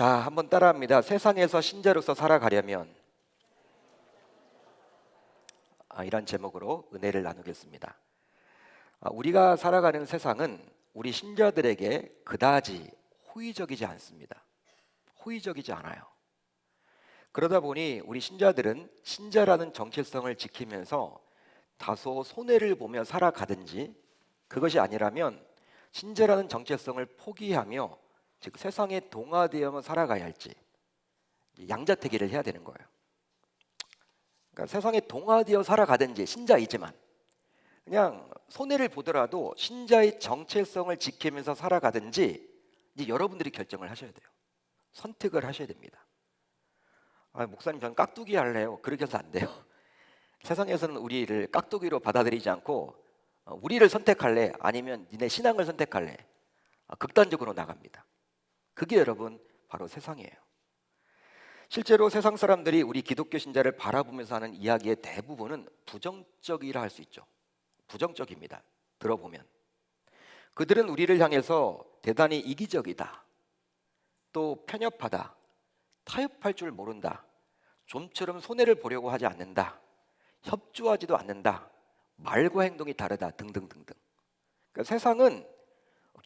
자, 한번 따라합니다. 세상에서 신자로서 살아가려면 이런 제목으로 은혜를 나누겠습니다. 우리가 살아가는 세상은 우리 신자들에게 그다지 호의적이지 않습니다. 호의적이지 않아요. 그러다 보니 우리 신자들은 신자라는 정체성을 지키면서 다소 손해를 보며 살아가든지, 그것이 아니라면 신자라는 정체성을 포기하며 즉 세상에 동화되어만 살아가야 할지 양자택일을 해야 되는 거예요. 그러니까 세상에 동화되어 살아가든지 신자이지만 그냥 손해를 보더라도 신자의 정체성을 지키면서 살아가든지 이제 여러분들이 결정을 하셔야 돼요. 선택을 하셔야 됩니다. 목사님 저는 깍두기 할래요. 그렇게 해서 안 돼요. 세상에서는 우리를 깍두기로 받아들이지 않고 우리를 선택할래 아니면 니네 신앙을 선택할래 극단적으로 나갑니다. 그게 여러분 바로 세상이에요. 실제로 세상 사람들이 우리 기독교 신자를 바라보면서 하는 이야기의 대부분은 부정적이라 할 수 있죠. 부정적입니다. 들어보면 그들은 우리를 향해서 대단히 이기적이다, 또 편협하다, 타협할 줄 모른다, 좀처럼 손해를 보려고 하지 않는다, 협조하지도 않는다, 말과 행동이 다르다 등등등등. 그러니까 세상은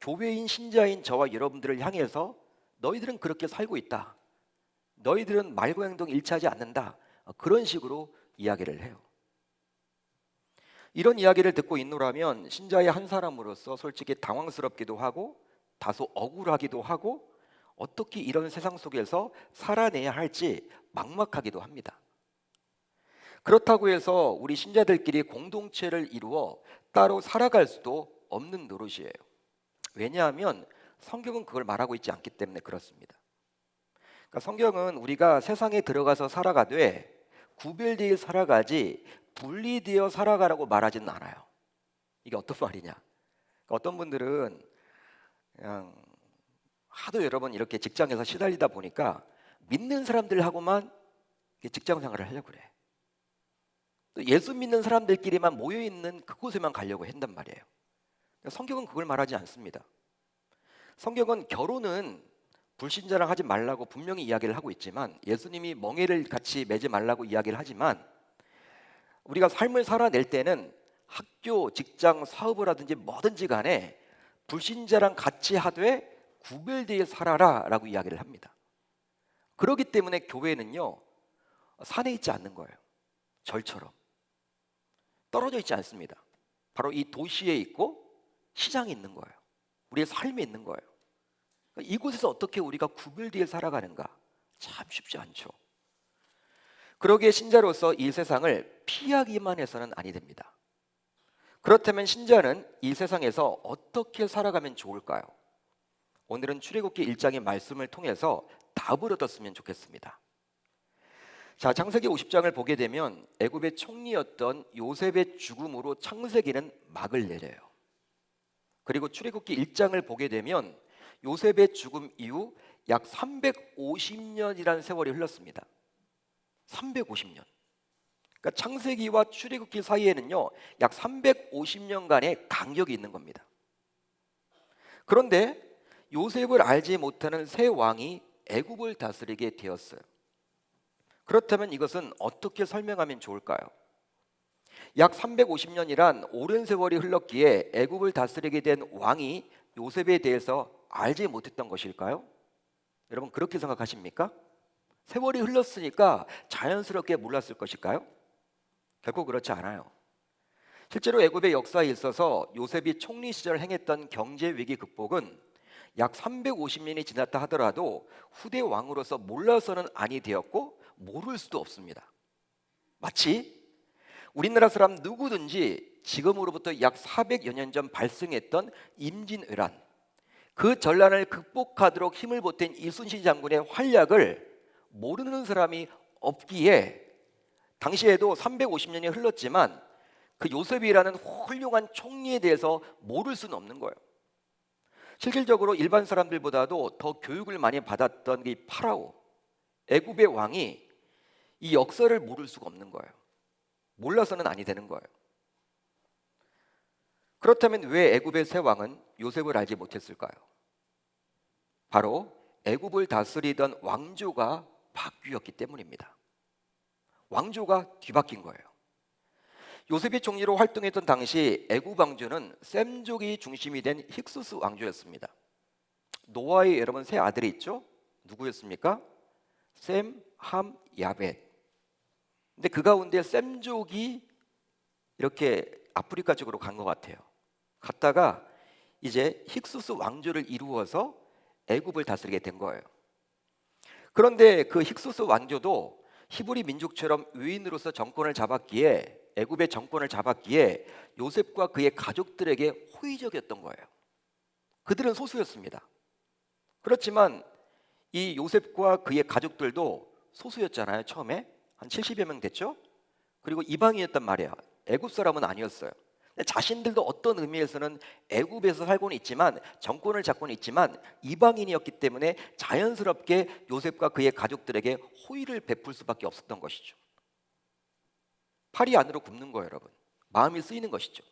교회인 신자인 저와 여러분들을 향해서 너희들은 그렇게 살고 있다, 너희들은 말과 행동이 일치하지 않는다, 그런 식으로 이야기를 해요. 이런 이야기를 듣고 있노라면 신자의 한 사람으로서 솔직히 당황스럽기도 하고 다소 억울하기도 하고 어떻게 이런 세상 속에서 살아내야 할지 막막하기도 합니다. 그렇다고 해서 우리 신자들끼리 공동체를 이루어 따로 살아갈 수도 없는 노릇이에요. 왜냐하면 성경은 그걸 말하고 있지 않기 때문에 그렇습니다. 그러니까 성경은 우리가 세상에 들어가서 살아가되 구별되어 살아가지 분리되어 살아가라고 말하지는 않아요. 이게 어떤 말이냐? 그러니까 어떤 분들은 그냥 하도 여러 번 이렇게 직장에서 시달리다 보니까 믿는 사람들하고만 직장 생활을 하려고 그래. 또 예수 믿는 사람들끼리만 모여있는 그곳에만 가려고 한단 말이에요. 성경은 그걸 말하지 않습니다. 성경은 결혼은 불신자랑 하지 말라고 분명히 이야기를 하고 있지만, 예수님이 멍에를 같이 매지 말라고 이야기를 하지만, 우리가 삶을 살아낼 때는 학교, 직장, 사업을 하든지 뭐든지 간에 불신자랑 같이 하되 구별되어 살아라 라고 이야기를 합니다. 그렇기 때문에 교회는요 산에 있지 않는 거예요. 절처럼 떨어져 있지 않습니다. 바로 이 도시에 있고 시장에 있는 거예요. 우리의 삶에 있는 거예요. 이곳에서 어떻게 우리가 구별되어 살아가는가 참 쉽지 않죠. 그러기에 신자로서 이 세상을 피하기만 해서는 아니 됩니다. 그렇다면 신자는 이 세상에서 어떻게 살아가면 좋을까요? 오늘은 출애굽기 1장의 말씀을 통해서 답을 얻었으면 좋겠습니다. 자, 창세기 50장을 보게 되면 애굽의 총리였던 요셉의 죽음으로 창세기는 막을 내려요. 그리고 출애굽기 1장을 보게 되면 요셉의 죽음 이후 약 350년이라는 세월이 흘렀습니다. 350년. 그러니까 창세기와 출애굽기 사이에는요 약 350년간의 간격이 있는 겁니다. 그런데 요셉을 알지 못하는 새 왕이 애굽을 다스리게 되었어요. 그렇다면 이것은 어떻게 설명하면 좋을까요? 약 350년이란 오랜 세월이 흘렀기에 애굽을 다스리게 된 왕이 요셉에 대해서 알지 못했던 것일까요? 여러분 그렇게 생각하십니까? 세월이 흘렀으니까 자연스럽게 몰랐을 것일까요? 결코 그렇지 않아요. 실제로 애굽의 역사에 있어서 요셉이 총리 시절 행했던 경제 위기 극복은 약 350년이 지났다 하더라도 후대 왕으로서 몰라서는 아니 되었고 모를 수도 없습니다. 마치 우리나라 사람 누구든지 지금으로부터 약 400여 년 전 발생했던 임진왜란, 그 전란을 극복하도록 힘을 보탠 이순신 장군의 활약을 모르는 사람이 없기에 당시에도 350년이 흘렀지만 그 요셉이라는 훌륭한 총리에 대해서 모를 수는 없는 거예요. 실질적으로 일반 사람들보다도 더 교육을 많이 받았던 이 파라오, 애굽의 왕이 이 역사를 모를 수가 없는 거예요. 몰라서는 아니 되는 거예요. 그렇다면 왜 애굽의 새 왕은 요셉을 알지 못했을까요? 바로 애굽을 다스리던 왕조가 바뀌었기 때문입니다. 왕조가 뒤바뀐 거예요. 요셉이 총리로 활동했던 당시 애굽 왕조는 셈족이 중심이 된 힉수스 왕조였습니다. 노아의 여러분 세 아들이 있죠? 누구였습니까? 셈, 함, 야벳. 근데 그 가운데 셈족이 이렇게 아프리카 쪽으로 간 것 같아요. 갔다가 이제 힉수스 왕조를 이루어서 애굽을 다스리게 된 거예요. 그런데 그 힉수스 왕조도 히브리 민족처럼 유인으로서 정권을 잡았기에, 애굽의 정권을 잡았기에 요셉과 그의 가족들에게 호의적이었던 거예요. 그들은 소수였습니다. 그렇지만 이 요셉과 그의 가족들도 소수였잖아요. 처음에 한 70여 명 됐죠. 그리고 이방인이었단 말이야. 애굽 사람은 아니었어요. 자신들도 어떤 의미에서는 애굽에서 살고는 있지만, 정권을 잡고는 있지만 이방인이었기 때문에 자연스럽게 요셉과 그의 가족들에게 호의를 베풀 수밖에 없었던 것이죠. 팔이 안으로 굽는 거예요, 여러분. 마음이 쓰이는 것이죠.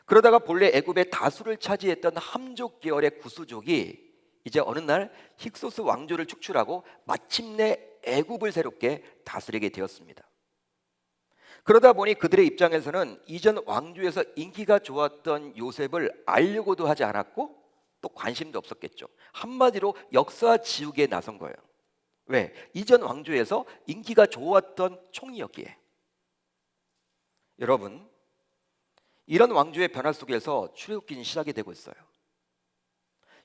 그러다가 본래 애굽의 다수를 차지했던 함족 계열의 구스족이 이제 어느 날 힉소스 왕조를 축출하고 마침내 애굽을 새롭게 다스리게 되었습니다. 그러다 보니 그들의 입장에서는 이전 왕조에서 인기가 좋았던 요셉을 알려고도 하지 않았고 또 관심도 없었겠죠. 한마디로 역사 지우개에 나선 거예요. 왜? 이전 왕조에서 인기가 좋았던 총리였기에. 여러분, 이런 왕조의 변화 속에서 출애굽기는 시작이 되고 있어요.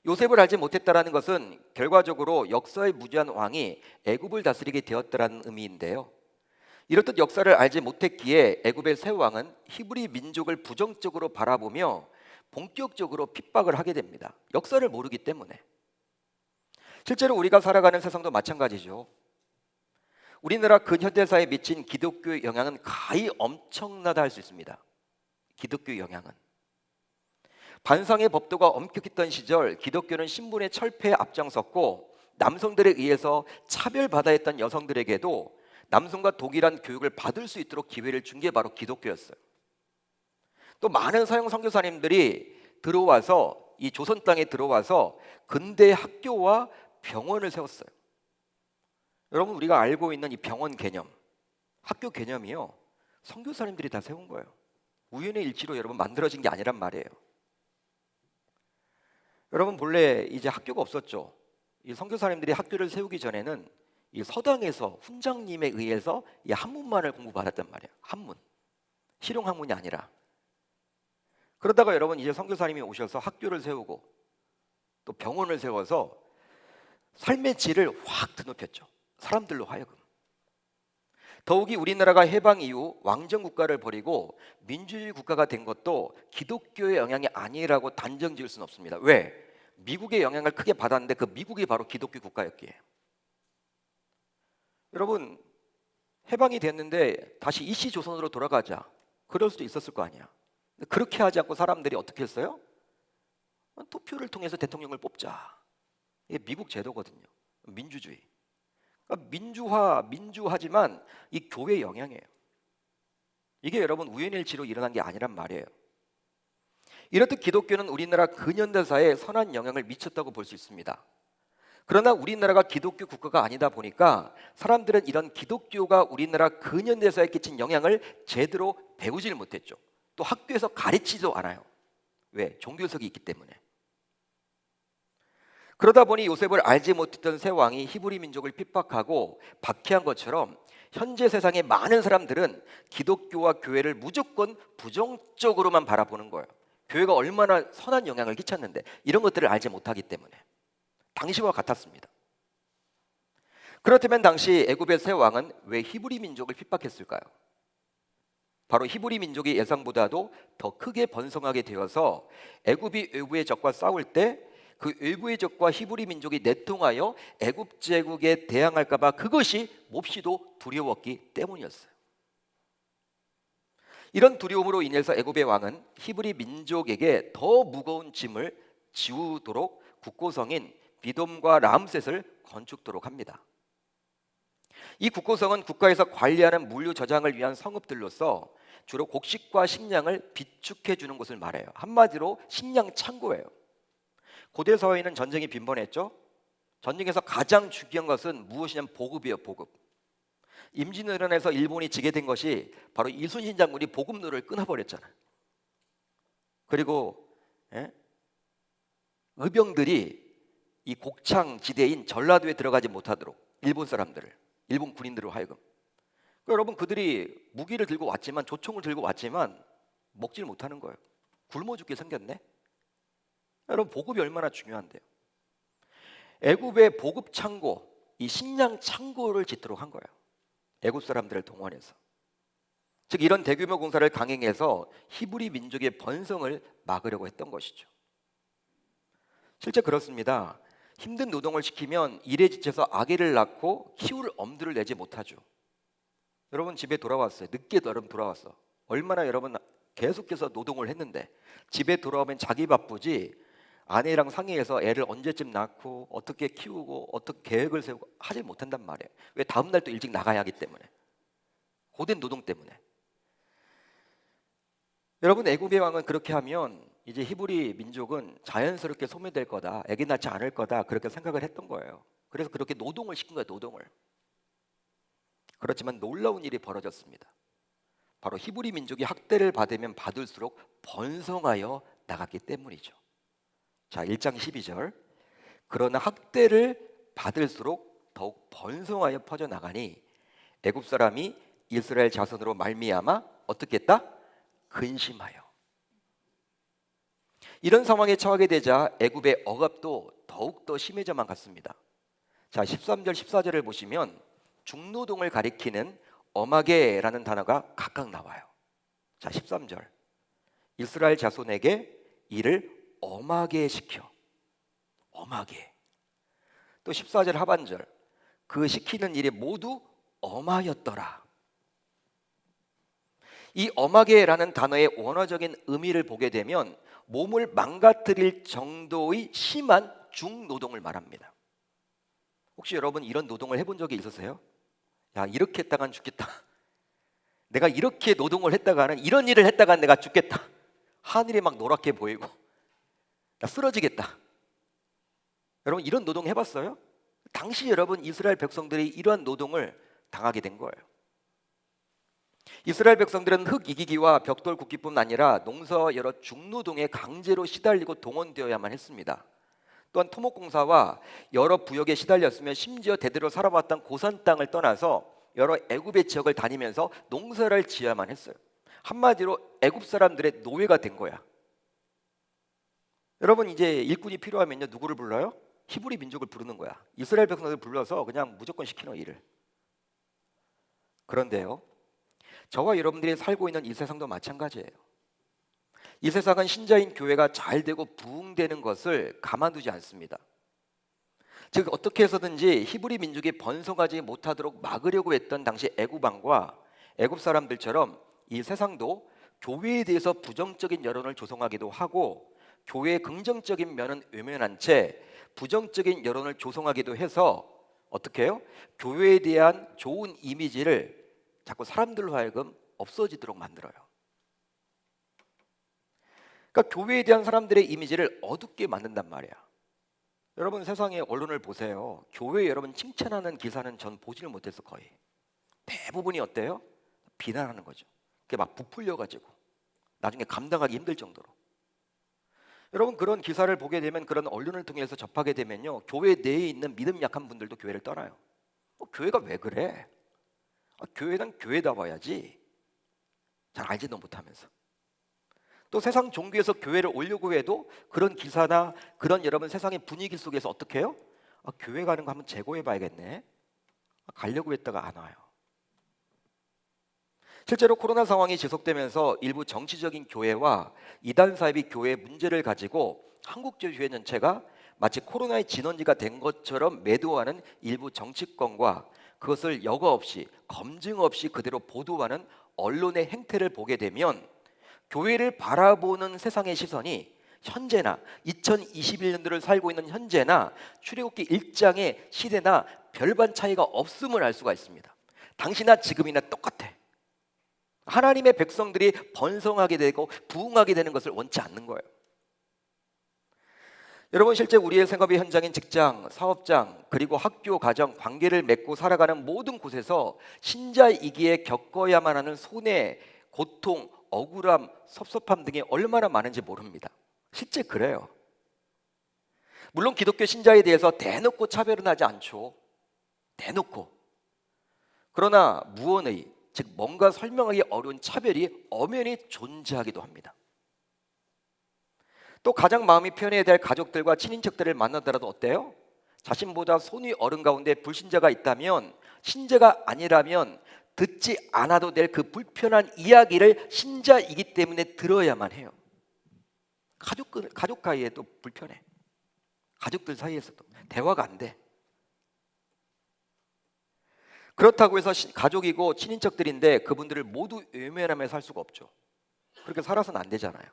요셉을 알지 못했다라는 것은 결과적으로 역사의 무지한 왕이 애굽을 다스리게 되었다라는 의미인데요. 이렇듯 역사를 알지 못했기에 애굽의 새 왕은 히브리 민족을 부정적으로 바라보며 본격적으로 핍박을 하게 됩니다. 역사를 모르기 때문에. 실제로 우리가 살아가는 세상도 마찬가지죠. 우리나라 근현대사에 미친 기독교의 영향은 가히 엄청나다 할 수 있습니다. 기독교의 영향은. 반상의 법도가 엄격했던 시절 기독교는 신분의 철폐에 앞장섰고 남성들에 의해서 차별받아야 했던 여성들에게도 남성과 동일한 교육을 받을 수 있도록 기회를 준 게 바로 기독교였어요. 또 많은 서양 선교사님들이 들어와서 이 조선 땅에 들어와서 근대 학교와 병원을 세웠어요. 여러분, 우리가 알고 있는 이 병원 개념, 학교 개념이요, 선교사님들이 다 세운 거예요. 우연의 일치로 여러분 만들어진 게 아니란 말이에요. 여러분, 본래 이제 학교가 없었죠. 이 선교사님들이 학교를 세우기 전에는 이 서당에서 훈장님에 의해서 이 한문만을 공부받았단 말이에요. 한문, 실용 학문이 아니라. 그러다가 여러분 이제 선교사님이 오셔서 학교를 세우고 또 병원을 세워서 삶의 질을 확 드높였죠. 사람들로 하여금. 더욱이 우리나라가 해방 이후 왕정 국가를 버리고 민주주의 국가가 된 것도 기독교의 영향이 아니라고 단정 지을 수는 없습니다. 왜? 미국의 영향을 크게 받았는데 그 미국이 바로 기독교 국가였기에. 여러분, 해방이 됐는데 다시 일시조선으로 돌아가자, 그럴 수도 있었을 거 아니야. 그렇게 하지 않고 사람들이 어떻게 했어요? 투표를 통해서 대통령을 뽑자. 이게 미국 제도거든요. 민주주의. 그러니까 민주하지만 이 교회 영향이에요. 이게 여러분 우연일치로 일어난 게 아니란 말이에요. 이렇듯 기독교는 우리나라 근현대사에 선한 영향을 미쳤다고 볼 수 있습니다. 그러나 우리나라가 기독교 국가가 아니다 보니까 사람들은 이런 기독교가 우리나라 근현대사에 끼친 영향을 제대로 배우지를 못했죠. 또 학교에서 가르치지도 않아요. 왜? 종교석이 있기 때문에. 그러다 보니 요셉을 알지 못했던 새 왕이 히브리 민족을 핍박하고 박해한 것처럼 현재 세상의 많은 사람들은 기독교와 교회를 무조건 부정적으로만 바라보는 거예요. 교회가 얼마나 선한 영향을 끼쳤는데 이런 것들을 알지 못하기 때문에. 당시와 같았습니다. 그렇다면 당시 애굽의 새 왕은 왜 히브리 민족을 핍박했을까요? 바로 히브리 민족이 예상보다도 더 크게 번성하게 되어서 애굽이 외부의 적과 싸울 때 그 외부의 적과 히브리 민족이 내통하여 애굽 제국에 대항할까 봐 그것이 몹시도 두려웠기 때문이었어요. 이런 두려움으로 인해서 애굽의 왕은 히브리 민족에게 더 무거운 짐을 지우도록 국고성인 비돔과 람셋을 건축토록 합니다. 이 국고성은 국가에서 관리하는 물류 저장을 위한 성읍들로서 주로 곡식과 식량을 비축해 주는 곳을 말해요. 한마디로 식량 창고예요. 고대 사회에는 전쟁이 빈번했죠. 전쟁에서 가장 중요한 것은 무엇이냐면 보급이에요. 보급. 임진왜란에서 일본이 지게 된 것이 바로 이순신 장군이 보급로를 끊어버렸잖아요. 그리고 의병들이 이 곡창 지대인 전라도에 들어가지 못하도록 일본 사람들을, 일본 군인들을 하여금, 그러니까 여러분, 그들이 무기를 들고 왔지만, 조총을 들고 왔지만 먹지를 못하는 거예요. 굶어 죽게 생겼네. 여러분, 보급이 얼마나 중요한데요. 애굽의 보급 창고, 이 식량 창고를 짓도록 한 거예요. 애굽 사람들을 동원해서. 즉 이런 대규모 공사를 강행해서 히브리 민족의 번성을 막으려고 했던 것이죠. 실제 그렇습니다. 힘든 노동을 시키면 일에 지쳐서 아기를 낳고 키울 엄두를 내지 못하죠. 여러분 집에 돌아왔어요. 늦게 여러분 돌아왔어. 얼마나 여러분 계속해서 노동을 했는데 집에 돌아오면 자기 바쁘지 아내랑 상의해서 애를 언제쯤 낳고 어떻게 키우고 어떻게 계획을 세우고 하지 못한단 말이에요. 왜? 다음 날 또 일찍 나가야 하기 때문에. 고된 노동 때문에. 여러분, 애굽의 왕은 그렇게 하면 이제 히브리 민족은 자연스럽게 소멸될 거다, 애기 낳지 않을 거다, 그렇게 생각을 했던 거예요. 그래서 그렇게 노동을 시킨 거예요. 노동을. 그렇지만 놀라운 일이 벌어졌습니다. 바로 히브리 민족이 학대를 받으면 받을수록 번성하여 나갔기 때문이죠. 자, 1장 12절. 그러나 학대를 받을수록 더욱 번성하여 퍼져나가니 애굽 사람이 이스라엘 자손으로 말미암아 어떻게 했다? 근심하여. 이런 상황에 처하게 되자 애굽의 억압도 더욱더 심해져만 갔습니다. 자, 13절 14절을 보시면 중노동을 가리키는 엄하게라는 단어가 각각 나와요. 자, 13절. 이스라엘 자손에게 일을 엄하게 시켜. 엄하게. 또 14절 하반절. 그 시키는 일이 모두 엄하였더라. 이 엄하게라는 단어의 원어적인 의미를 보게 되면 몸을 망가뜨릴 정도의 심한 중노동을 말합니다. 혹시 여러분 이런 노동을 해본 적이 있으세요? 야, 이렇게 했다간 죽겠다. 내가 이렇게 노동을 했다가는, 이런 일을 했다간 내가 죽겠다. 하늘이 막 노랗게 보이고 나 쓰러지겠다. 여러분 이런 노동 해봤어요? 당시 여러분 이스라엘 백성들이 이러한 노동을 당하게 된 거예요. 이스라엘 백성들은 흙 이기기와 벽돌 굽기뿐 아니라 농사와 여러 중노동에 강제로 시달리고 동원되어야만 했습니다. 또한 토목공사와 여러 부역에 시달렸으며 심지어 대대로 살아왔던 고산 땅을 떠나서 여러 애굽의 지역을 다니면서 농사를 지어야만 했어요. 한마디로 애굽 사람들의 노예가 된 거야. 여러분 이제 일꾼이 필요하면요 누구를 불러요? 히브리 민족을 부르는 거야. 이스라엘 백성들을 불러서 그냥 무조건 시키는 일을. 그런데요, 저와 여러분들이 살고 있는 이 세상도 마찬가지예요. 이 세상은 신자인 교회가 잘 되고 부흥되는 것을 가만두지 않습니다. 즉 어떻게 해서든지 히브리 민족이 번성하지 못하도록 막으려고 했던 당시 애굽 왕과 애굽 사람들처럼 이 세상도 교회에 대해서 부정적인 여론을 조성하기도 하고 교회의 긍정적인 면은 외면한 채 부정적인 여론을 조성하기도 해서 어떻게 해요? 교회에 대한 좋은 이미지를 자꾸 사람들로 하여금 없어지도록 만들어요. 그러니까 교회에 대한 사람들의 이미지를 어둡게 만든단 말이야. 여러분 세상의 언론을 보세요. 교회 여러분 칭찬하는 기사는 전 보지를 못해서 거의 대부분이 어때요? 비난하는 거죠. 그게 막 부풀려가지고 나중에 감당하기 힘들 정도로. 여러분 그런 기사를 보게 되면, 그런 언론을 통해서 접하게 되면요, 교회 내에 있는 믿음 약한 분들도 교회를 떠나요. 교회가 왜 그래? 교회는 교회다워야지. 잘 알지도 못하면서. 또 세상 종교에서 교회를 오려고 해도 그런 기사나 그런 여러분 세상의 분위기 속에서 어떻게 해요? 교회 가는 거 한번 재고해 봐야겠네. 가려고 했다가 안 와요. 실제로 코로나 상황이 지속되면서 일부 정치적인 교회와 이단 사이비 교회의 문제를 가지고 한국교회 전체가 마치 코로나의 진원지가 된 것처럼 매도하는 일부 정치권과 그것을 여과 없이 검증 없이 그대로 보도하는 언론의 행태를 보게 되면 교회를 바라보는 세상의 시선이 현재나 2021년도를 살고 있는 현재나 출애굽기 1장의 시대나 별반 차이가 없음을 알 수가 있습니다. 당시나 지금이나 똑같아. 하나님의 백성들이 번성하게 되고 부흥하게 되는 것을 원치 않는 거예요. 여러분, 실제 우리의 생업의 현장인 직장, 사업장, 그리고 학교, 가정, 관계를 맺고 살아가는 모든 곳에서 신자이기에 겪어야만 하는 손해, 고통, 억울함, 섭섭함 등이 얼마나 많은지 모릅니다. 실제 그래요. 물론 기독교 신자에 대해서 대놓고 차별은 하지 않죠. 대놓고. 그러나 무언의, 즉 뭔가 설명하기 어려운 차별이 엄연히 존재하기도 합니다. 또 가장 마음이 편해야 될 가족들과 친인척들을 만나더라도 어때요? 자신보다 손위 어른 가운데 불신자가 있다면, 신자가 아니라면 듣지 않아도 될 그 불편한 이야기를 신자이기 때문에 들어야만 해요. 가족 사이에도 불편해. 가족들 사이에서도 대화가 안 돼. 그렇다고 해서 가족이고 친인척들인데 그분들을 모두 외면하며 살 수가 없죠. 그렇게 살아서는 안 되잖아요.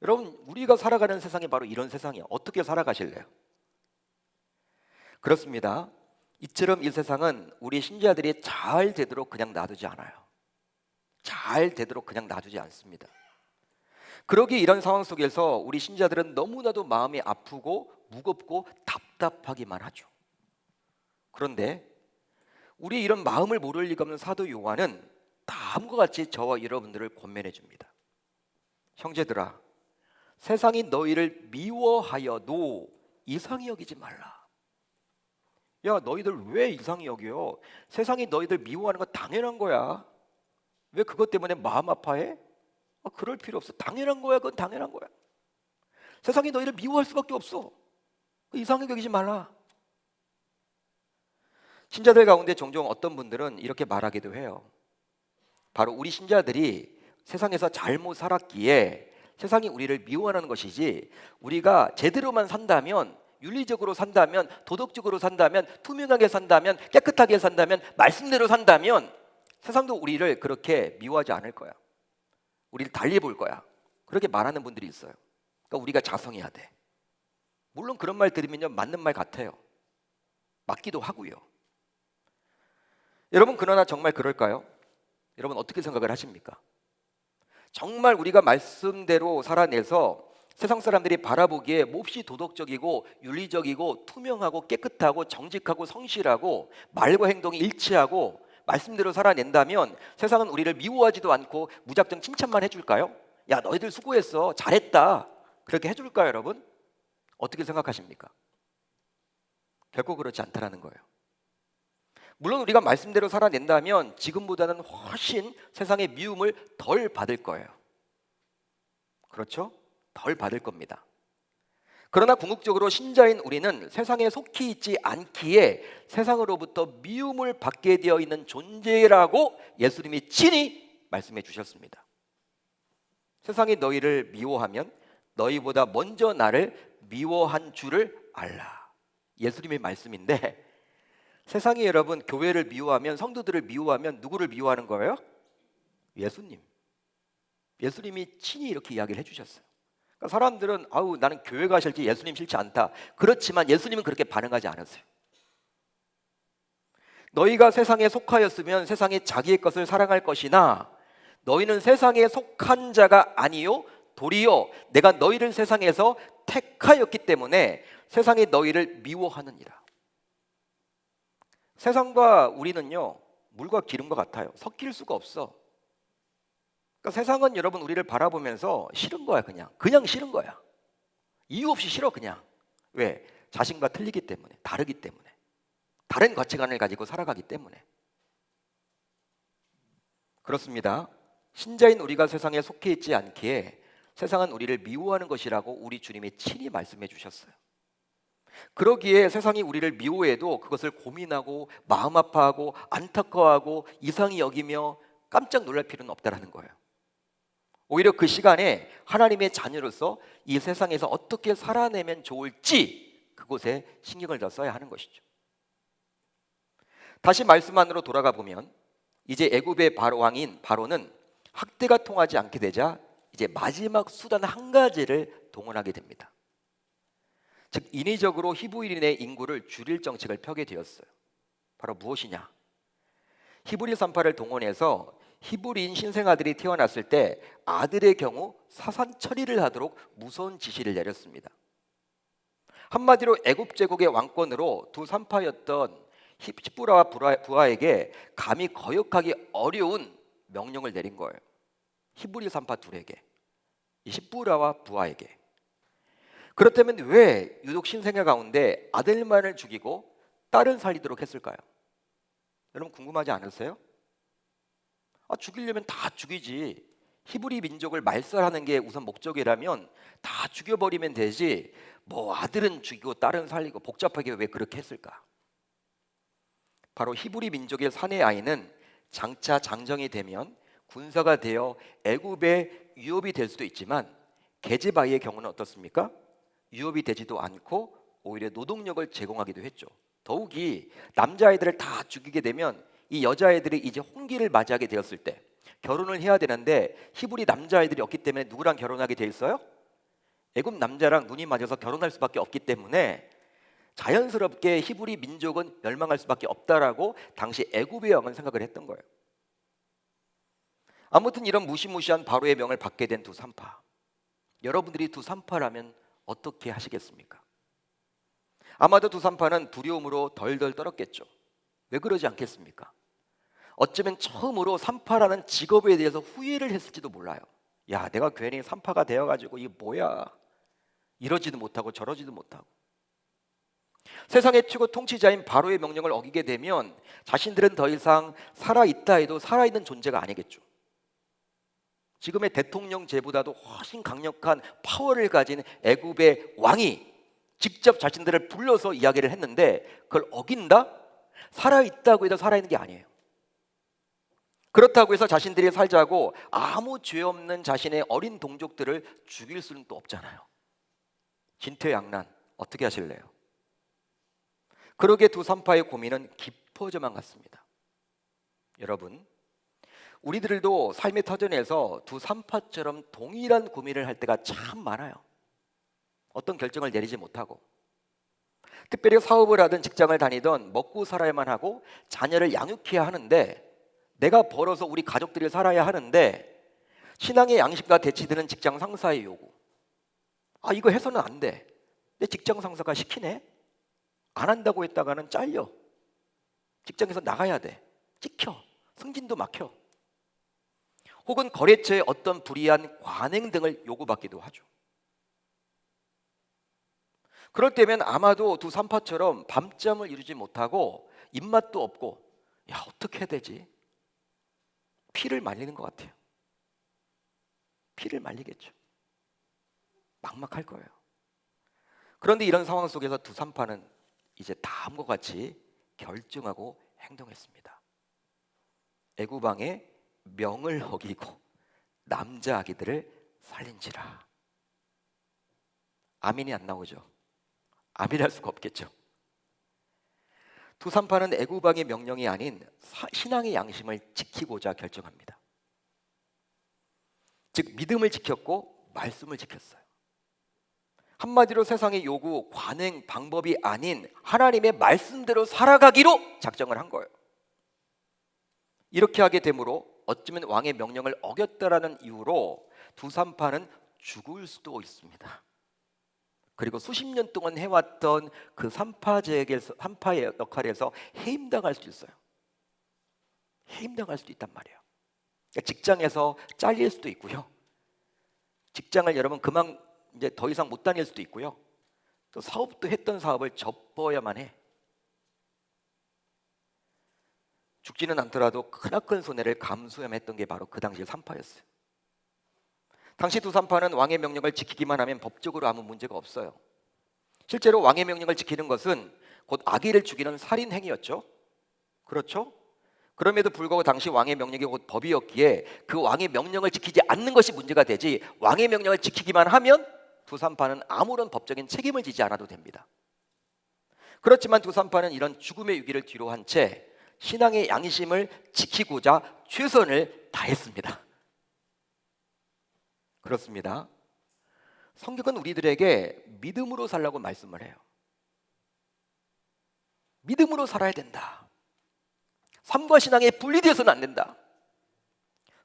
여러분, 우리가 살아가는 세상이 바로 이런 세상이에요. 어떻게 살아가실래요? 그렇습니다. 이처럼 이 세상은 우리 신자들이 잘 되도록 그냥 놔두지 않아요. 잘 되도록 그냥 놔두지 않습니다. 그러기에 이런 상황 속에서 우리 신자들은 너무나도 마음이 아프고 무겁고 답답하기만 하죠. 그런데 우리 이런 마음을 모를 리가 없는 사도 요한은 다음과 같이 저와 여러분들을 권면해 줍니다. 형제들아, 세상이 너희를 미워하여도 이상히 여기지 말라. 야, 너희들 왜 이상히 여겨? 세상이 너희들 미워하는 거 당연한 거야. 왜 그것 때문에 마음 아파해? 그럴 필요 없어. 당연한 거야. 그건 당연한 거야. 세상이 너희를 미워할 수밖에 없어. 이상히 여기지 말라. 신자들 가운데 종종 어떤 분들은 이렇게 말하기도 해요. 바로 우리 신자들이 세상에서 잘못 살았기에 세상이 우리를 미워하는 것이지, 우리가 제대로만 산다면, 윤리적으로 산다면, 도덕적으로 산다면, 투명하게 산다면, 깨끗하게 산다면, 말씀대로 산다면 세상도 우리를 그렇게 미워하지 않을 거야. 우리를 달리 볼 거야. 그렇게 말하는 분들이 있어요. 그러니까 우리가 자성해야 돼. 물론 그런 말 들으면요, 맞는 말 같아요. 맞기도 하고요. 여러분, 그러나 정말 그럴까요? 여러분, 어떻게 생각을 하십니까? 정말 우리가 말씀대로 살아내서 세상 사람들이 바라보기에 몹시 도덕적이고 윤리적이고 투명하고 깨끗하고 정직하고 성실하고 말과 행동이 일치하고 말씀대로 살아낸다면 세상은 우리를 미워하지도 않고 무작정 칭찬만 해줄까요? 야, 너희들 수고했어, 잘했다, 그렇게 해줄까요? 여러분, 어떻게 생각하십니까? 결코 그렇지 않다라는 거예요. 물론 우리가 말씀대로 살아낸다면 지금보다는 훨씬 세상의 미움을 덜 받을 거예요. 그렇죠? 덜 받을 겁니다. 그러나 궁극적으로 신자인 우리는 세상에 속히 있지 않기에 세상으로부터 미움을 받게 되어 있는 존재라고 예수님이 친히 말씀해 주셨습니다. 세상이 너희를 미워하면 너희보다 먼저 나를 미워한 줄을 알라. 예수님의 말씀인데, 세상이 여러분 교회를 미워하면, 성도들을 미워하면 누구를 미워하는 거예요? 예수님. 예수님이 친히 이렇게 이야기를 해주셨어요. 그러니까 사람들은 아우, 나는 교회 가 싫지 예수님 싫지 않다. 그렇지만 예수님은 그렇게 반응하지 않았어요. 너희가 세상에 속하였으면 세상이 자기의 것을 사랑할 것이나 너희는 세상에 속한 자가 아니요 도리어 내가 너희를 세상에서 택하였기 때문에 세상이 너희를 미워하느니라. 세상과 우리는요, 물과 기름과 같아요. 섞일 수가 없어. 그러니까 세상은 여러분 우리를 바라보면서 싫은 거야. 그냥 싫은 거야. 이유 없이 싫어. 그냥. 왜? 자신과 틀리기 때문에, 다르기 때문에, 다른 가치관을 가지고 살아가기 때문에. 그렇습니다. 신자인 우리가 세상에 속해 있지 않기에 세상은 우리를 미워하는 것이라고 우리 주님이 친히 말씀해 주셨어요. 그러기에 세상이 우리를 미워해도 그것을 고민하고 마음 아파하고 안타까워하고 이상히 여기며 깜짝 놀랄 필요는 없다라는 거예요. 오히려 그 시간에 하나님의 자녀로서 이 세상에서 어떻게 살아내면 좋을지 그곳에 신경을 더 써야 하는 것이죠. 다시 말씀 안으로 돌아가 보면 이제 애굽의 왕인 바로는 학대가 통하지 않게 되자 이제 마지막 수단 한 가지를 동원하게 됩니다. 즉 인위적으로 히브리인의 인구를 줄일 정책을 펴게 되었어요. 바로 무엇이냐? 히브리 산파를 동원해서 히브리인 신생아들이 태어났을 때 아들의 경우 사산 처리를 하도록 무서운 지시를 내렸습니다. 한마디로 애굽 제국의 왕권으로 두 산파였던 십부라와 부하에게 감히 거역하기 어려운 명령을 내린 거예요. 히브리 산파 둘에게, 이 십부라와 부하에게. 그렇다면 왜 유독 신생아 가운데 아들만을 죽이고 딸을 살리도록 했을까요? 여러분 궁금하지 않으세요? 죽이려면 다 죽이지. 히브리 민족을 말살하는 게 우선 목적이라면 다 죽여버리면 되지. 뭐 아들은 죽이고 딸은 살리고 복잡하게 왜 그렇게 했을까? 바로 히브리 민족의 사내 아이는 장차 장정이 되면 군사가 되어 애굽의 유업이 될 수도 있지만 계집 아이의 경우는 어떻습니까? 유업이 되지도 않고 오히려 노동력을 제공하기도 했죠. 더욱이 남자아이들을 다 죽이게 되면 이 여자아이들이 이제 혼기를 맞이하게 되었을 때 결혼을 해야 되는데 히브리 남자아이들이 없기 때문에 누구랑 결혼하게 돼 있어요? 애굽 남자랑 눈이 맞아서 결혼할 수밖에 없기 때문에 자연스럽게 히브리 민족은 멸망할 수밖에 없다라고 당시 애굽의 왕은 생각을 했던 거예요. 아무튼 이런 무시무시한 바로의 명을 받게 된 두 산파, 여러분들이 두 산파라면 어떻게 하시겠습니까? 아마도 두 산파는 두려움으로 덜덜 떨었겠죠. 왜 그러지 않겠습니까? 어쩌면 처음으로 산파라는 직업에 대해서 후회를 했을지도 몰라요. 야, 내가 괜히 산파가 되어가지고 이게 뭐야, 이러지도 못하고 저러지도 못하고. 세상의 최고 통치자인 바로의 명령을 어기게 되면 자신들은 더 이상 살아있다 해도 살아있는 존재가 아니겠죠. 지금의 대통령제보다도 훨씬 강력한 파워를 가진 애굽의 왕이 직접 자신들을 불러서 이야기를 했는데 그걸 어긴다? 살아있다고 해도 살아있는 게 아니에요. 그렇다고 해서 자신들이 살자고 아무 죄 없는 자신의 어린 동족들을 죽일 수는 또 없잖아요. 진퇴양난. 어떻게 하실래요? 그러게 두 산파의 고민은 깊어져만 갔습니다. 여러분, 우리들도 삶의 터전에서 두 산파처럼 동일한 고민을 할 때가 참 많아요. 어떤 결정을 내리지 못하고, 특별히 사업을 하든 직장을 다니든 먹고 살아야만 하고 자녀를 양육해야 하는데, 내가 벌어서 우리 가족들이 살아야 하는데 신앙의 양심과 대치되는 직장 상사의 요구, 이거 해서는 안 돼. 내 직장 상사가 시키네. 안 한다고 했다가는 잘려. 직장에서 나가야 돼. 찍혀. 승진도 막혀. 혹은 거래처의 어떤 불이한 관행 등을 요구받기도 하죠. 그럴 때면 아마도 두 산파처럼 밤잠을 이루지 못하고 입맛도 없고, 야, 어떻게 해야 되지? 피를 말리는 것 같아요. 피를 말리겠죠. 막막할 거예요. 그런데 이런 상황 속에서 두 산파는 이제 다음과 같이 결정하고 행동했습니다. 애굽 왕의 명을 어기고 남자 아기들을 살린지라. 아멘이 안 나오죠. 아멘할 수가 없겠죠. 두 산파는 애굽 왕의 명령이 아닌 신앙의 양심을 지키고자 결정합니다. 즉 믿음을 지켰고 말씀을 지켰어요. 한마디로 세상의 요구, 관행, 방법이 아닌 하나님의 말씀대로 살아가기로 작정을 한 거예요. 이렇게 하게 되므로 어쩌면 왕의 명령을 어겼다라는 이유로 두 산파는 죽을 수도 있습니다. 그리고 수십 년 동안 해왔던 그 산파의 역할에서 해임당할 수도 있어요. 해임당할 수도 있단 말이에요. 그러니까 직장에서 잘릴 수도 있고요. 직장을 여러분 그만 이제 더 이상 못 다닐 수도 있고요. 또 사업도 했던 사업을 접어야만 해. 죽지는 않더라도 크나큰 손해를 감수해야만 했던 게 바로 그 당시의 산파였어요. 당시 두 산파는 왕의 명령을 지키기만 하면 법적으로 아무 문제가 없어요. 실제로 왕의 명령을 지키는 것은 곧 아기를 죽이는 살인 행위였죠. 그렇죠? 그럼에도 불구하고 당시 왕의 명령이 곧 법이었기에 그 왕의 명령을 지키지 않는 것이 문제가 되지, 왕의 명령을 지키기만 하면 두 산파는 아무런 법적인 책임을 지지 않아도 됩니다. 그렇지만 두 산파는 이런 죽음의 위기를 뒤로 한 채 신앙의 양심을 지키고자 최선을 다했습니다. 그렇습니다. 성경은 우리들에게 믿음으로 살라고 말씀을 해요. 믿음으로 살아야 된다. 삶과 신앙이 분리되어서는 안 된다.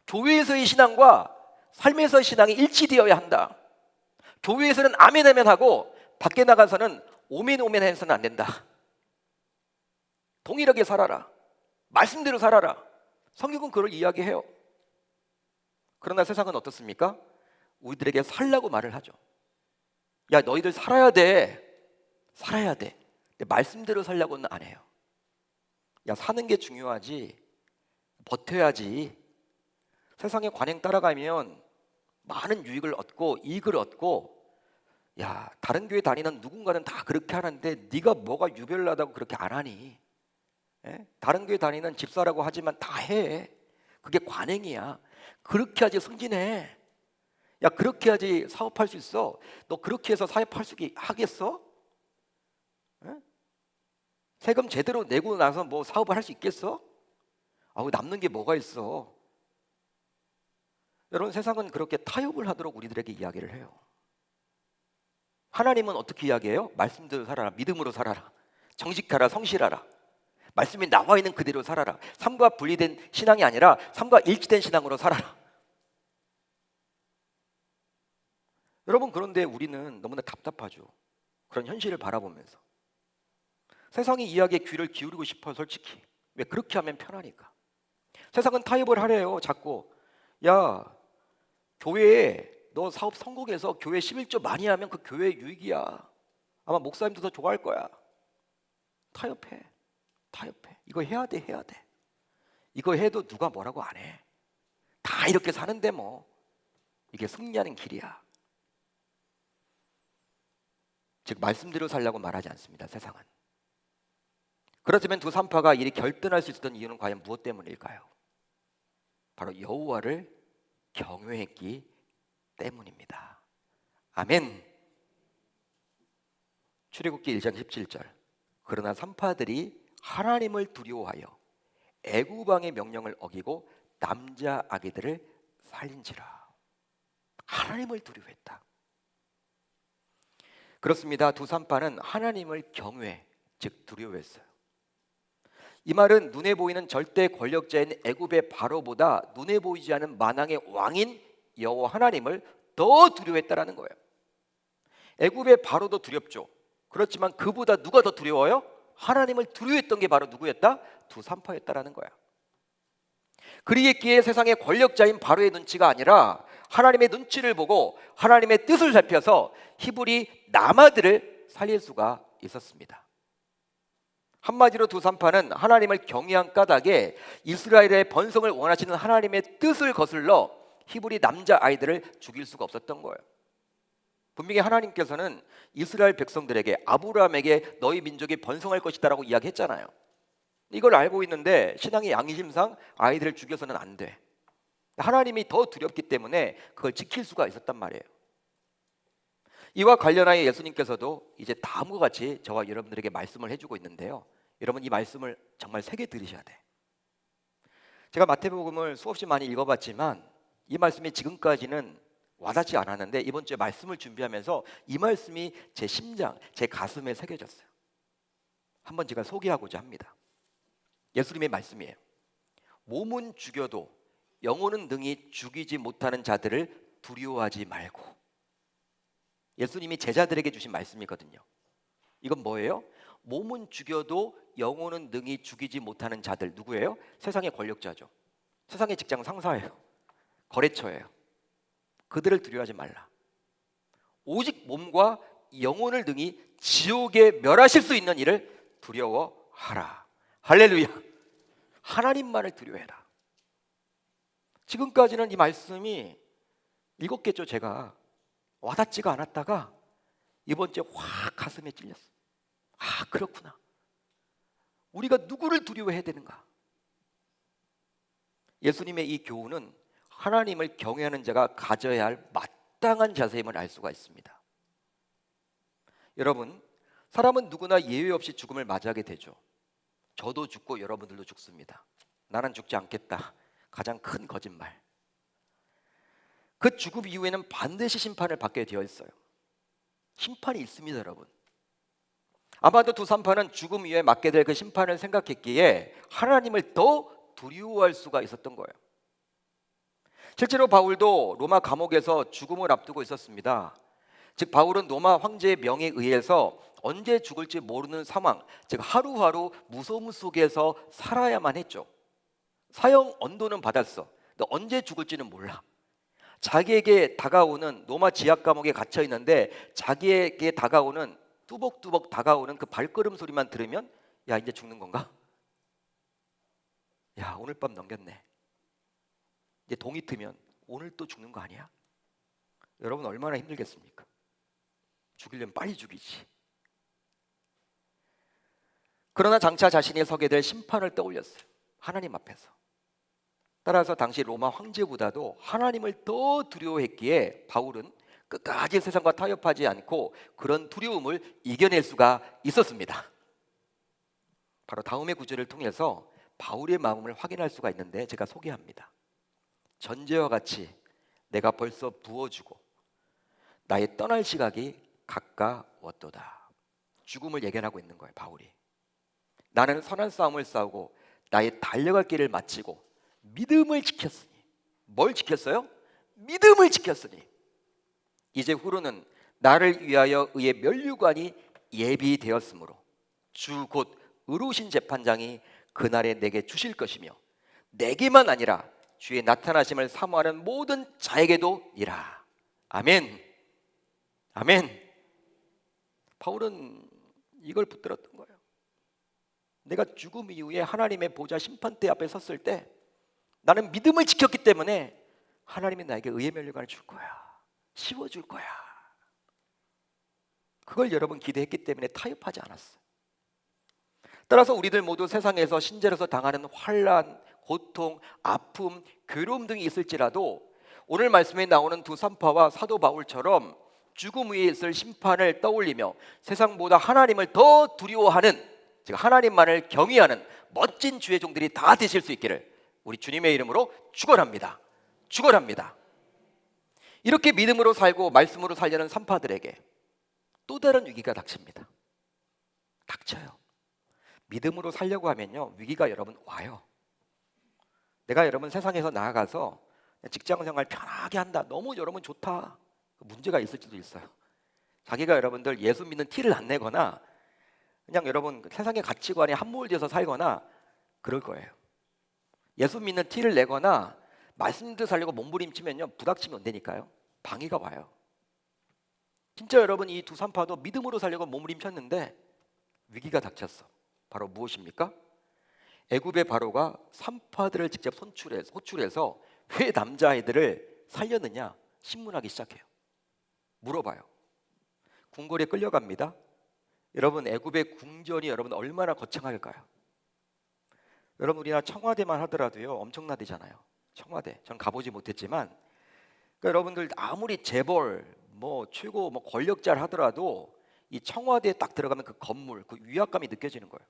교회에서의 신앙과 삶에서의 신앙이 일치되어야 한다. 교회에서는 아멘 아멘 하고 밖에 나가서는 오맨오맨해서는 안 된다. 동일하게 살아라. 말씀대로 살아라. 성경은 그걸 이야기해요. 그러나 세상은 어떻습니까? 우리들에게 살라고 말을 하죠. 야, 너희들 살아야 돼. 살아야 돼. 근데 말씀대로 살려고는 안 해요. 야, 사는 게 중요하지. 버텨야지. 세상의 관행 따라가면 많은 유익을 얻고 이익을 얻고, 야, 다른 교회 다니는 누군가는 다 그렇게 하는데 네가 뭐가 유별나다고 그렇게 안 하니? 예? 다른 교회 다니는 집사라고 하지만 다 해. 그게 관행이야. 그렇게 하지 승진해. 야, 그렇게 하지 사업할 수 있어. 너 그렇게 해서 사업할 수 하겠어? 예? 세금 제대로 내고 나서 뭐 사업을 할 수 있겠어? 아우, 남는 게 뭐가 있어? 여러분, 세상은 그렇게 타협을 하도록 우리들에게 이야기를 해요. 하나님은 어떻게 이야기해요? 말씀대로 살아라. 믿음으로 살아라. 정직하라. 성실하라. 말씀이 나와 있는 그대로 살아라. 삶과 분리된 신앙이 아니라 삶과 일치된 신앙으로 살아라. 여러분, 그런데 우리는 너무나 답답하죠. 그런 현실을 바라보면서 세상의 이야기에 귀를 기울이고 싶어요. 솔직히. 왜? 그렇게 하면 편하니까. 세상은 타협을 하래요. 자꾸. 야, 교회에 너 사업 성공해서 교회 11조 많이 하면 그 교회 유익이야. 아마 목사님도 더 좋아할 거야. 타협해. 타협해. 이거 해야 돼. 해야 돼. 이거 해도 누가 뭐라고 안 해. 다 이렇게 사는데 뭐. 이게 승리하는 길이야. 즉 말씀대로 살려고 말하지 않습니다. 세상은. 그렇다면 두 산파가 이리 결단할 수 있었던 이유는 과연 무엇 때문일까요? 바로 여호와를 경외했기 때문입니다. 아멘. 출애굽기 1장 17절. 그러나 산파들이 하나님을 두려워하여 애굽 왕의 명령을 어기고 남자 아기들을 살린지라. 하나님을 두려워했다. 그렇습니다. 두 산파는 하나님을 경외, 즉 두려워했어요. 이 말은 눈에 보이는 절대 권력자인 애굽의 바로보다 눈에 보이지 않은 만왕의 왕인 여호와 하나님을 더 두려워했다라는 거예요. 애굽의 바로도 두렵죠. 그렇지만 그보다 누가 더 두려워요? 하나님을 두려워했던 게 바로 누구였다? 두 산파였다라는 거야. 그리했기에 세상의 권력자인 바로의 눈치가 아니라 하나님의 눈치를 보고 하나님의 뜻을 살펴서 히브리 남아들을 살릴 수가 있었습니다. 한마디로 두 산파는 하나님을 경외한 까닭에 이스라엘의 번성을 원하시는 하나님의 뜻을 거슬러 히브리 남자 아이들을 죽일 수가 없었던 거예요. 분명히 하나님께서는 이스라엘 백성들에게 아브라함에게 너희 민족이 번성할 것이다라고 이야기했잖아요. 이걸 알고 있는데 신앙의 양심상 아이들을 죽여서는 안 돼. 하나님이 더 두렵기 때문에 그걸 지킬 수가 있었단 말이에요. 이와 관련하여 예수님께서도 이제 다음과 같이 저와 여러분들에게 말씀을 해주고 있는데요. 여러분, 이 말씀을 정말 새겨 들으셔야 돼. 제가 마태복음을 수없이 많이 읽어봤지만 이 말씀이 지금까지는 와닿지 않았는데 이번 주에 말씀을 준비하면서 이 말씀이 제 심장, 제 가슴에 새겨졌어요. 한번 제가 소개하고자 합니다. 예수님의 말씀이에요. 몸은 죽여도 영혼은 능히 죽이지 못하는 자들을 두려워하지 말고. 예수님이 제자들에게 주신 말씀이거든요. 이건 뭐예요? 몸은 죽여도 영혼은 능히 죽이지 못하는 자들. 누구예요? 세상의 권력자죠. 세상의 직장 상사예요. 거래처예요. 그들을 두려워하지 말라. 오직 몸과 영혼을 능히 지옥에 멸하실 수 있는 이를 두려워하라. 할렐루야. 하나님만을 두려워해라. 지금까지는 이 말씀이 읽었겠죠. 제가 와닿지가 않았다가 이번 주에 확 가슴에 찔렸어. 아, 그렇구나. 우리가 누구를 두려워해야 되는가? 예수님의 이 교훈은 하나님을 경외하는 자가 가져야 할 마땅한 자세임을 알 수가 있습니다. 여러분, 사람은 누구나 예외 없이 죽음을 맞이하게 되죠. 저도 죽고 여러분들도 죽습니다. 나는 죽지 않겠다. 가장 큰 거짓말. 그 죽음 이후에는 반드시 심판을 받게 되어 있어요. 심판이 있습니다, 여러분. 아마도 두 산파는 죽음 이후에 맞게 될 그 심판을 생각했기에 하나님을 더 두려워할 수가 있었던 거예요. 실제로 바울도 로마 감옥에서 죽음을 앞두고 있었습니다. 즉 바울은 로마 황제의 명에 의해서 언제 죽을지 모르는 상황, 즉 하루하루 무서움 속에서 살아야만 했죠. 사형 언도는 받았어. 근데 언제 죽을지는 몰라. 자기에게 다가오는 노마 지하 감옥에 갇혀 있는데 자기에게 다가오는 뚜벅뚜벅 다가오는 그 발걸음 소리만 들으면 야 이제 죽는 건가? 야 오늘 밤 넘겼네. 이제 동이 트면 오늘 또 죽는 거 아니야? 여러분 얼마나 힘들겠습니까? 죽이려면 빨리 죽이지. 그러나 장차 자신이 서게 될 심판을 떠올렸어요. 하나님 앞에서. 따라서 당시 로마 황제보다도 하나님을 더 두려워했기에 바울은 끝까지 세상과 타협하지 않고 그런 두려움을 이겨낼 수가 있었습니다. 바로 다음의 구절을 통해서 바울의 마음을 확인할 수가 있는데 제가 소개합니다. 전제와 같이 내가 벌써 부어주고 나의 떠날 시각이 가까웠도다. 죽음을 예견하고 있는 거예요, 바울이. 나는 선한 싸움을 싸우고 나의 달려갈 길을 마치고 믿음을 지켰으니. 뭘 지켰어요? 믿음을 지켰으니 이제 후로는 나를 위하여 의의 면류관이 예비되었으므로 주 곧 의로우신 재판장이 그날에 내게 주실 것이며 내게만 아니라 주의 나타나심을 사모하는 모든 자에게도 이라. 아멘. 아멘. 바울은 이걸 붙들었던 거예요. 내가 죽음 이후에 하나님의 보좌 심판대 앞에 섰을 때 나는 믿음을 지켰기 때문에 하나님이 나에게 의의 면류관을 줄 거야. 씌워줄 거야. 그걸 여러분 기대했기 때문에 타협하지 않았어요. 따라서 우리들 모두 세상에서 신자로서 당하는 환난, 고통, 아픔, 괴로움 등이 있을지라도 오늘 말씀에 나오는 두 산파와 사도 바울처럼 죽음 위에 있을 심판을 떠올리며 세상보다 하나님을 더 두려워하는, 즉 하나님만을 경외하는 멋진 주의 종들이 다 되실 수 있기를 우리 주님의 이름으로 축원합니다. 축원합니다. 이렇게 믿음으로 살고 말씀으로 살려는 산파들에게 또 다른 위기가 닥칩니다. 닥쳐요. 믿음으로 살려고 하면요 위기가 여러분 와요. 내가 여러분 세상에서 나아가서 직장생활 편하게 한다, 너무 여러분 좋다, 문제가 있을지도 있어요. 자기가 여러분들 예수 믿는 티를 안 내거나 그냥 여러분 세상의 가치관에 함몰돼서 살거나 그럴 거예요. 예수 믿는 티를 내거나 말씀대로 살려고 몸부림치면요 부닥치면 안 되니까요. 방해가 와요. 진짜 여러분 이 두 산파도 믿음으로 살려고 몸부림쳤는데 위기가 닥쳤어. 바로 무엇입니까? 애굽의 바로가 산파들을 직접 호출해서 왜 남자아이들을 살렸느냐 신문하기 시작해요. 물어봐요. 궁궐에 끌려갑니다. 여러분 애굽의 궁전이 여러분 얼마나 거창할까요? 여러분 우리나라 청와대만 하더라도요 엄청나대잖아요. 청와대 전 가보지 못했지만 그러니까 여러분들 아무리 재벌 최고 권력자를 하더라도 이 청와대에 딱 들어가면 그 건물 그 위압감이 느껴지는 거예요.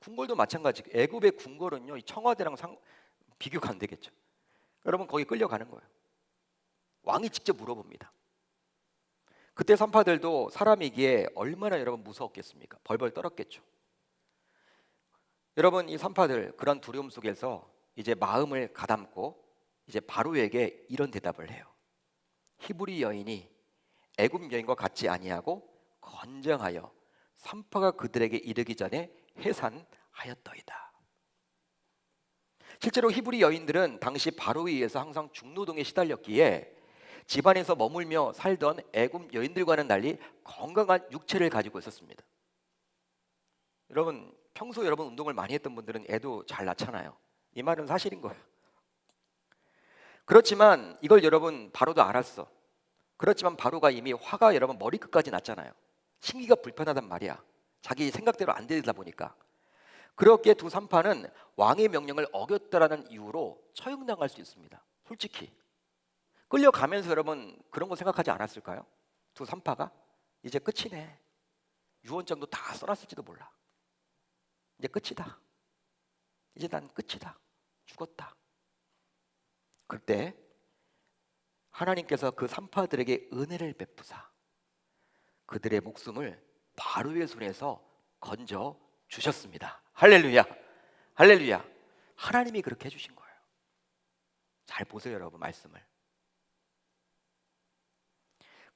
궁궐도 마찬가지. 애굽의 궁궐은요 이 청와대랑 비교가 안 되겠죠. 여러분 거기 끌려가는 거예요. 왕이 직접 물어봅니다. 그때 산파들도 사람이기에 얼마나 여러분 무서웠겠습니까? 벌벌 떨었겠죠. 여러분 이 산파들 그런 두려움 속에서 이제 마음을 가담고 이제 바로에게 이런 대답을 해요. 히브리 여인이 애굽 여인과 같지 아니하고 건장하여 산파가 그들에게 이르기 전에 해산하였더이다. 실제로 히브리 여인들은 당시 바로에 의해서 항상 중노동에 시달렸기에 집안에서 머물며 살던 애굽 여인들과는 달리 건강한 육체를 가지고 있었습니다. 여러분 평소 여러분 운동을 많이 했던 분들은 애도 잘 낳잖아요. 이 말은 사실인 거예요. 그렇지만 이걸 여러분 바로도 알았어. 그렇지만 바로가 이미 화가 여러분 머리끝까지 났잖아요. 심기가 불편하단 말이야. 자기 생각대로 안 되다 보니까. 그렇게 두 산파는 왕의 명령을 어겼다라는 이유로 처형당할 수 있습니다. 솔직히 끌려가면서 여러분 그런 거 생각하지 않았을까요? 두 산파가 이제 끝이네. 유언장도 다 써놨을지도 몰라. 이제 끝이다. 이제 난 끝이다. 죽었다. 그때 하나님께서 그 산파들에게 은혜를 베푸사 그들의 목숨을 바로의 손에서 건져 주셨습니다. 할렐루야. 할렐루야. 하나님이 그렇게 해주신 거예요. 잘 보세요 여러분 말씀을.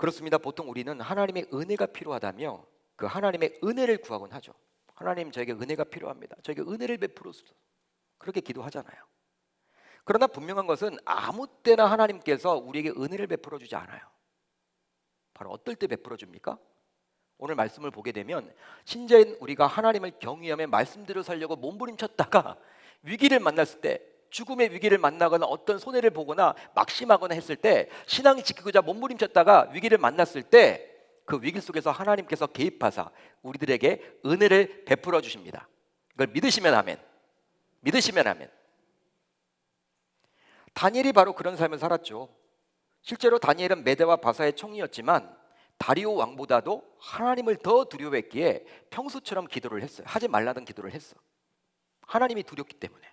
그렇습니다. 보통 우리는 하나님의 은혜가 필요하다며 그 하나님의 은혜를 구하곤 하죠. 하나님, 저에게 은혜가 필요합니다. 저에게 은혜를 베풀어 주소서. 그렇게 기도하잖아요. 그러나 분명한 것은 아무 때나 하나님께서 우리에게 은혜를 베풀어 주지 않아요. 바로 어떨 때 베풀어 줍니까? 오늘 말씀을 보게 되면 신자인 우리가 하나님을 경외하며 말씀대로 살려고 몸부림쳤다가 위기를 만났을 때, 죽음의 위기를 만나거나 어떤 손해를 보거나 막심하거나 했을 때, 신앙이 지키고자 몸부림쳤다가 위기를 만났을 때 그 위기 속에서 하나님께서 개입하사 우리들에게 은혜를 베풀어 주십니다. 이걸 믿으시면 아멘. 믿으시면 아멘. 다니엘이 바로 그런 삶을 살았죠. 실제로 다니엘은 메대와 바사의 총리였지만 다리오 왕보다도 하나님을 더 두려워했기에 평소처럼 기도를 했어요. 하지 말라던 기도를 했어. 하나님이 두렵기 때문에.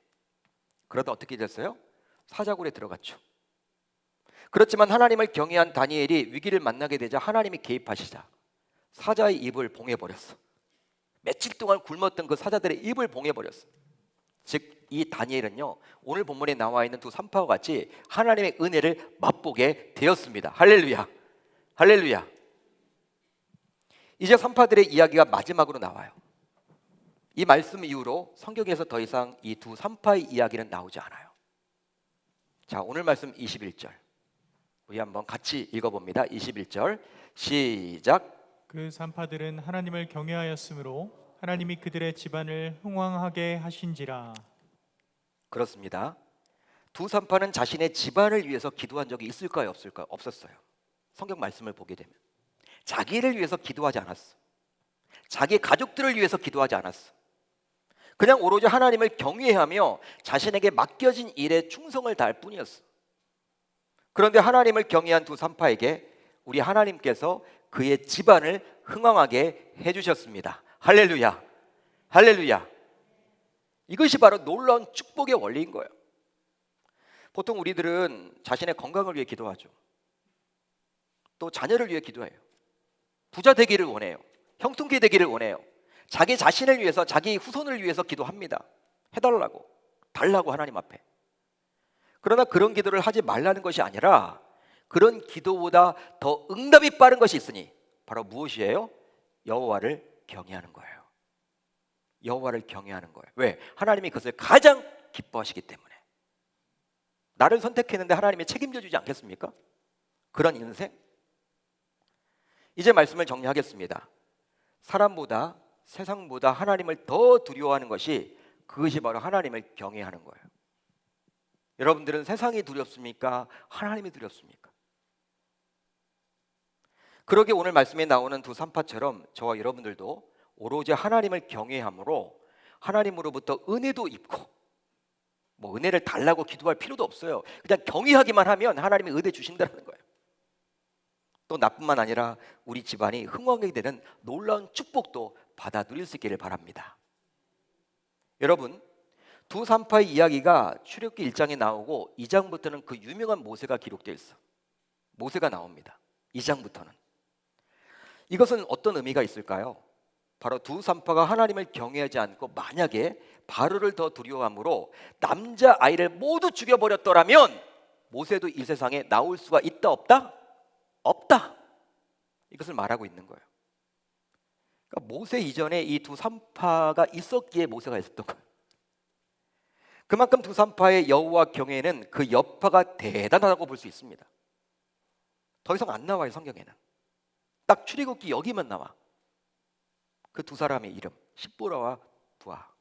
그러다 어떻게 됐어요? 사자굴에 들어갔죠. 그렇지만 하나님을 경외한 다니엘이 위기를 만나게 되자 하나님이 개입하시자 사자의 입을 봉해버렸어. 며칠 동안 굶었던 그 사자들의 입을 봉해버렸어. 즉 이 다니엘은요, 오늘 본문에 나와 있는 두 산파와 같이 하나님의 은혜를 맛보게 되었습니다. 할렐루야, 할렐루야. 이제 산파들의 이야기가 마지막으로 나와요. 이 말씀 이후로 성경에서 더 이상 이 두 산파의 이야기는 나오지 않아요. 자, 오늘 말씀 21절 우리 한번 같이 읽어봅니다. 21절 시작. 그 산파들은 하나님을 경외하였으므로 하나님이 그들의 집안을 흥왕하게 하신지라. 그렇습니다. 두 산파는 자신의 집안을 위해서 기도한 적이 있을까요, 없을까요? 없었어요. 성경 말씀을 보게 되면 자기를 위해서 기도하지 않았어. 자기 가족들을 위해서 기도하지 않았어. 그냥 오로지 하나님을 경외하며 자신에게 맡겨진 일에 충성을 다할 뿐이었어. 그런데 하나님을 경외한 두 산파에게 우리 하나님께서 그의 집안을 흥왕하게 해주셨습니다. 할렐루야, 할렐루야. 이것이 바로 놀라운 축복의 원리인 거예요. 보통 우리들은 자신의 건강을 위해 기도하죠. 또 자녀를 위해 기도해요. 부자 되기를 원해요. 형통케 되기를 원해요. 자기 자신을 위해서, 자기 후손을 위해서 기도합니다. 해달라고, 달라고 하나님 앞에. 그러나 그런 기도를 하지 말라는 것이 아니라 그런 기도보다 더 응답이 빠른 것이 있으니 바로 무엇이에요? 여호와를 경외하는 거예요. 여호와를 경외하는 거예요. 왜? 하나님이 그것을 가장 기뻐하시기 때문에. 나를 선택했는데 하나님이 책임져 주지 않겠습니까? 그런 인생. 이제 말씀을 정리하겠습니다. 사람보다, 세상보다 하나님을 더 두려워하는 것이, 그것이 바로 하나님을 경외하는 거예요. 여러분들은 세상이 두렵습니까? 하나님이 두렵습니까? 그러게 오늘 말씀에 나오는 두 산파처럼 저와 여러분들도 오로지 하나님을 경외함으로 하나님으로부터 은혜도 입고, 뭐 은혜를 달라고 기도할 필요도 없어요. 그냥 경외하기만 하면 하나님이 은혜 주신다는 거예요. 또 나뿐만 아니라 우리 집안이 흥왕하게 되는 놀라운 축복도 받아 누릴 수 있기를 바랍니다. 여러분, 두 산파의 이야기가 출애굽기 1장에 나오고 2장부터는 그 유명한 모세가 기록되어 있어. 모세가 나옵니다. 2장부터는. 이것은 어떤 의미가 있을까요? 바로 두 산파가 하나님을 경외하지 않고 만약에 바로를 더 두려워함으로 남자아이를 모두 죽여버렸더라면 모세도 이 세상에 나올 수가 있다, 없다? 없다. 이것을 말하고 있는 거예요. 그러니까 모세 이전에 이 두 산파가 있었기에 모세가 있었던 거예요. 그만큼 두 산파의 여호와 경외는 그 여파가 대단하다고 볼 수 있습니다. 더 이상 안 나와요, 성경에는. 딱 출애굽기 여기만 나와. 그 두 사람의 이름, 십보라와 부하.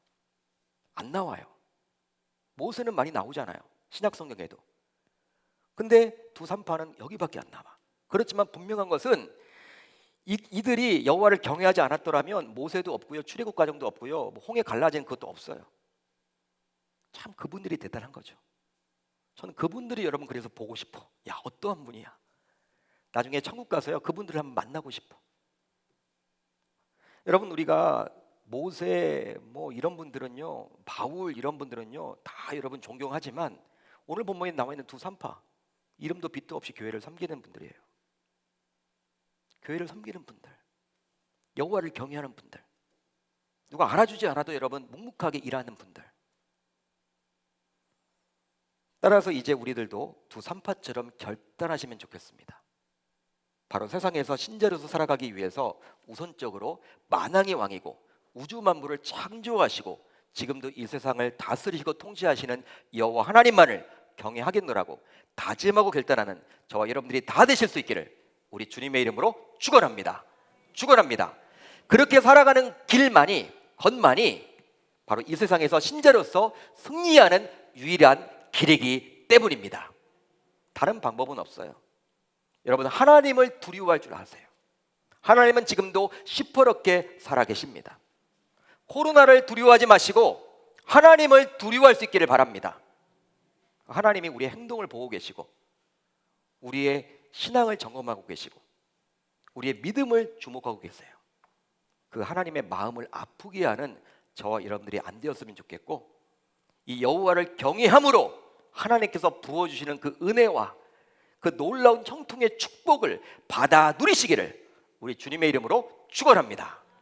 안 나와요. 모세는 많이 나오잖아요, 신약 성경에도. 근데 두 산파는 여기밖에 안 나와. 그렇지만 분명한 것은 이들이 여호와를 경외하지 않았더라면 모세도 없고요, 출애굽 과정도 없고요, 뭐 홍해 갈라진 그것도 없어요. 참 그분들이 대단한 거죠. 저는 그분들이 여러분 그래서 보고 싶어. 야, 어떠한 분이야. 나중에 천국 가서요, 그분들을 한번 만나고 싶어. 여러분, 우리가 모세 뭐 이런 분들은요, 바울 이런 분들은요, 다 여러분 존경하지만 오늘 본문에 나와 있는 두 산파, 이름도 빛도 없이 교회를 섬기는 분들이에요. 교회를 섬기는 분들, 여호와를 경외하는 분들, 누가 알아주지 않아도 여러분 묵묵하게 일하는 분들. 따라서 이제 우리들도 두 산파처럼 결단하시면 좋겠습니다. 바로 세상에서 신자로서 살아가기 위해서 우선적으로 만왕의 왕이고 우주 만물을 창조하시고 지금도 이 세상을 다스리시고 통치하시는 여호와 하나님만을 경외하겠노라고 다짐하고 결단하는 저와 여러분들이 다 되실 수 있기를 우리 주님의 이름으로 축원합니다. 축원합니다. 그렇게 살아가는 길만이, 것만이 바로 이 세상에서 신자로서 승리하는 유일한 길이기 때문입니다. 다른 방법은 없어요. 여러분, 하나님을 두려워할 줄 아세요? 하나님은 지금도 시퍼렇게 살아계십니다. 코로나를 두려워하지 마시고 하나님을 두려워할 수 있기를 바랍니다. 하나님이 우리의 행동을 보고 계시고 우리의 신앙을 점검하고 계시고 우리의 믿음을 주목하고 계세요. 그 하나님의 마음을 아프게 하는 저와 여러분들이 안 되었으면 좋겠고, 이 여호와를 경외함으로 하나님께서 부어주시는 그 은혜와 그 놀라운 형통의 축복을 받아 누리시기를 우리 주님의 이름으로 축원합니다.